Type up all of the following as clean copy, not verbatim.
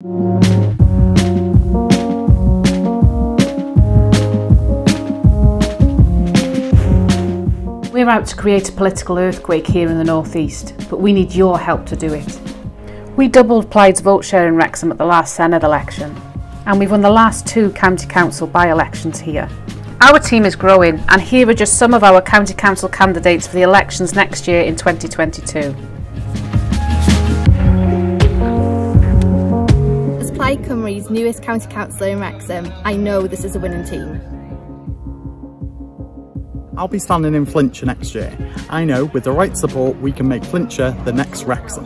We're out to create a political earthquake here in the North East, but we need your help to do it. We doubled Plaid's vote share in Wrexham at the last Senedd election, and we've won the last 2 County Council by-elections here. Our team is growing, and here are just some of our County Council candidates for the elections next year in 2022. As Plaid Cymru's newest County Councillor in Wrexham, I know this is a winning team. I'll be standing in Flintshire next year. I know with the right support we can make Flintshire the next Wrexham.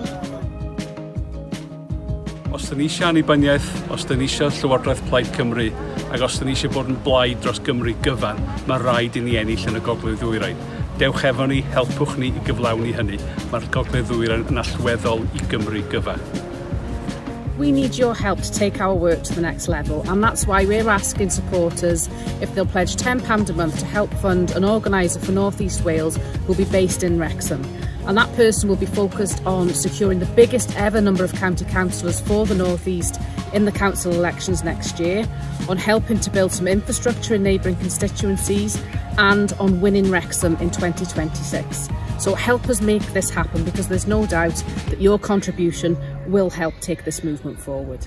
Os da ni eisiau annibyniaeth, os da ni eisiau Llywodraeth Plaid Cymru, ac os da ni eisiau bod yn blaid dros Gymru gyfan, mae rhaid i ni ennill yn y Gogledd Ddwyrain. Dewch efo ni, helpwch ni i gyflawni hynny. Mae'r Gogledd Ddwyrain yn allweddol i Gymru gyfan. We need your help to take our work to the next level, and that's why we're asking supporters if they'll pledge £10 a month to help fund an organiser for North East Wales who'll be based in Wrexham. And that person will be focused on securing the biggest ever number of county councillors for the North East in the council elections next year, on helping to build some infrastructure in neighbouring constituencies, and on winning Wrexham in 2026. So help us make this happen, because there's no doubt that your contribution will help take this movement forward.